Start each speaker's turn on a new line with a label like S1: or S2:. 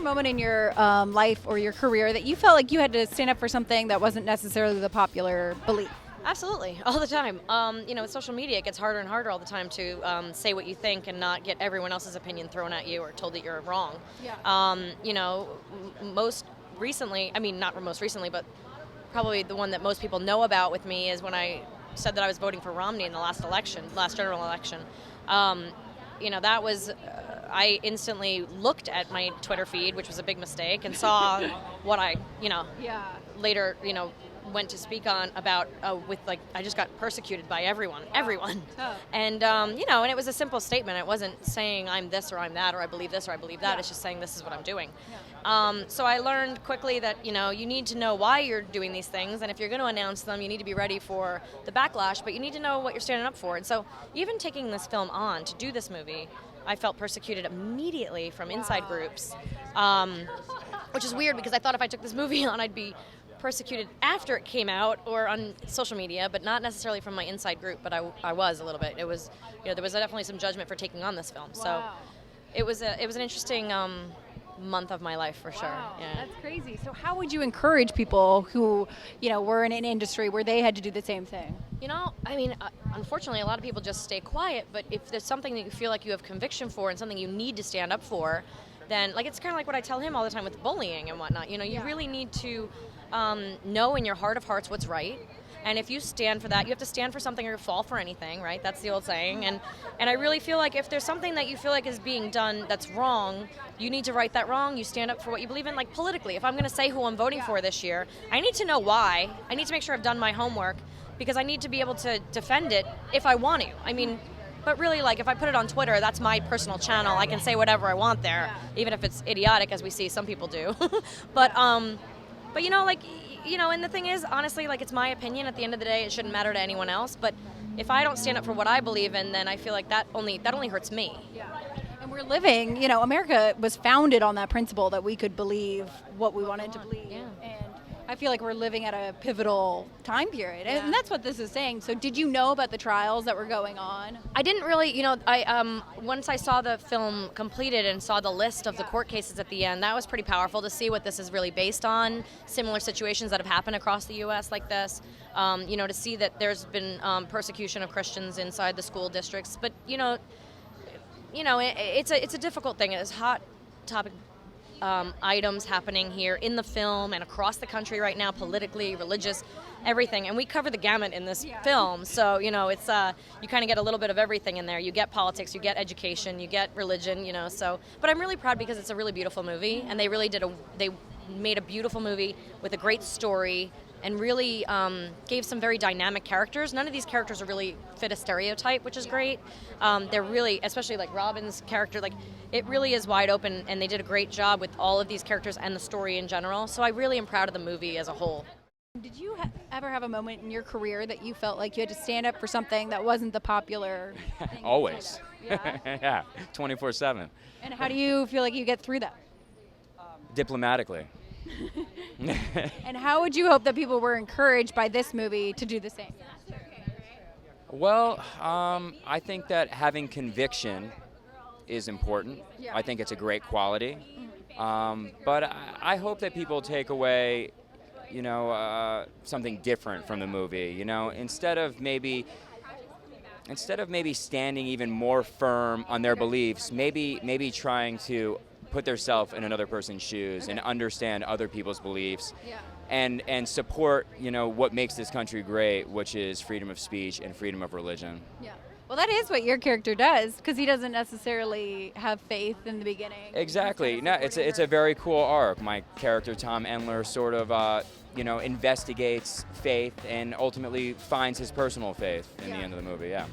S1: moment in your life or your career that you felt like you had to stand up for something that wasn't necessarily the popular belief?
S2: Absolutely, all the time. With social media, it gets harder and harder all the time to say what you think and not get everyone else's opinion thrown at you or told that you're wrong.
S1: Yeah.
S2: Most recently, not most recently, but probably the one that most people know about with me is when I said that I was voting for Romney in the last general election. That was, I instantly looked at my Twitter feed, which was a big mistake, and saw what I,
S1: Yeah.
S2: later, went to speak on about I just got persecuted by everyone.
S1: Oh.
S2: And and it was a simple statement. It wasn't saying I'm this or I'm that or I believe this or I believe that.
S1: Yeah.
S2: It's just saying this is what I'm doing.
S1: Yeah.
S2: So I learned quickly that you need to know why you're doing these things, and if you're going to announce them, you need to be ready for the backlash, but you need to know what you're standing up for. And so even taking this film on to do this movie, I felt persecuted immediately from inside groups, which is weird because I thought if I took this movie on, I'd be persecuted after it came out or on social media, but not necessarily from my inside group, but I was a little bit. It was, there was definitely some judgment for taking on this film.
S1: Wow.
S2: So it was an interesting month of my life for sure.
S1: Wow,
S2: Yeah.
S1: that's crazy. So how would you encourage people who, were in an industry where they had to do the same thing?
S2: Unfortunately, a lot of people just stay quiet, but if there's something that you feel like you have conviction for and something you need to stand up for, then, it's kind of like what I tell him all the time with bullying and whatnot. You really need to know in your heart of hearts what's right. And if you stand for that, you have to stand for something or fall for anything, right? That's the old saying. And I really feel like if there's something that you feel like is being done that's wrong, you need to right that wrong. You stand up for what you believe in, like politically. If I'm going to say who I'm voting for this year, I need to know why. I need to make sure I've done my homework because I need to be able to defend it if I want to. But really, if I put it on Twitter, that's my personal channel. I can say whatever I want there, even if it's idiotic, as we see some people do. And the thing is, honestly, it's my opinion. At the end of the day, it shouldn't matter to anyone else. But if I don't stand up for what I believe in, then I feel like that only hurts me.
S1: Yeah. And we're living, America was founded on that principle that we could believe what we wanted to believe.
S2: Yeah.
S1: And I feel like we're living at a pivotal time period.
S2: Yeah.
S1: And that's what this is saying. So did you know about the trials that were going on?
S2: I didn't really, once I saw the film completed and saw the list of the court cases at the end, that was pretty powerful to see what this is really based on, similar situations that have happened across the U.S. like this, to see that there's been persecution of Christians inside the school districts. But, it's a difficult thing. It's a hot topic. Items happening here in the film and across the country right now, politically, religious, everything. And we cover the gamut in this film. So, it's you kind of get a little bit of everything in there. You get politics, you get education, you get religion, so. But I'm really proud because it's a really beautiful movie, and they really they made a beautiful movie with a great story and really gave some very dynamic characters. None of these characters are really fit a stereotype, which is great. They're really, especially Robin's character, it really is wide open, and they did a great job with all of these characters and the story in general. So I really am proud of the movie as a whole.
S1: Did you ever have a moment in your career that you felt like you had to stand up for something that wasn't the popular thing?
S3: Always.
S1: Yeah?
S3: Yeah, 24/7.
S1: And how do you feel like you get through that?
S3: Diplomatically.
S1: And how would you hope that people were encouraged by this movie to do the same?
S3: Well, I think that having conviction is important.
S1: Yeah.
S3: I think it's a great quality. But I hope that people take away, something different from the movie. Instead of maybe standing even more firm on their beliefs, maybe trying to put themselves in another person's shoes and understand other people's beliefs.
S1: Yeah.
S3: And support, what makes this country great, which is freedom of speech and freedom of religion.
S1: Yeah. Well, that is what your character does, because he doesn't necessarily have faith in the beginning.
S3: Exactly. No, it's a very cool arc. My character, Tom Endler, sort of, investigates faith and ultimately finds his personal faith in the end of the movie. Yeah.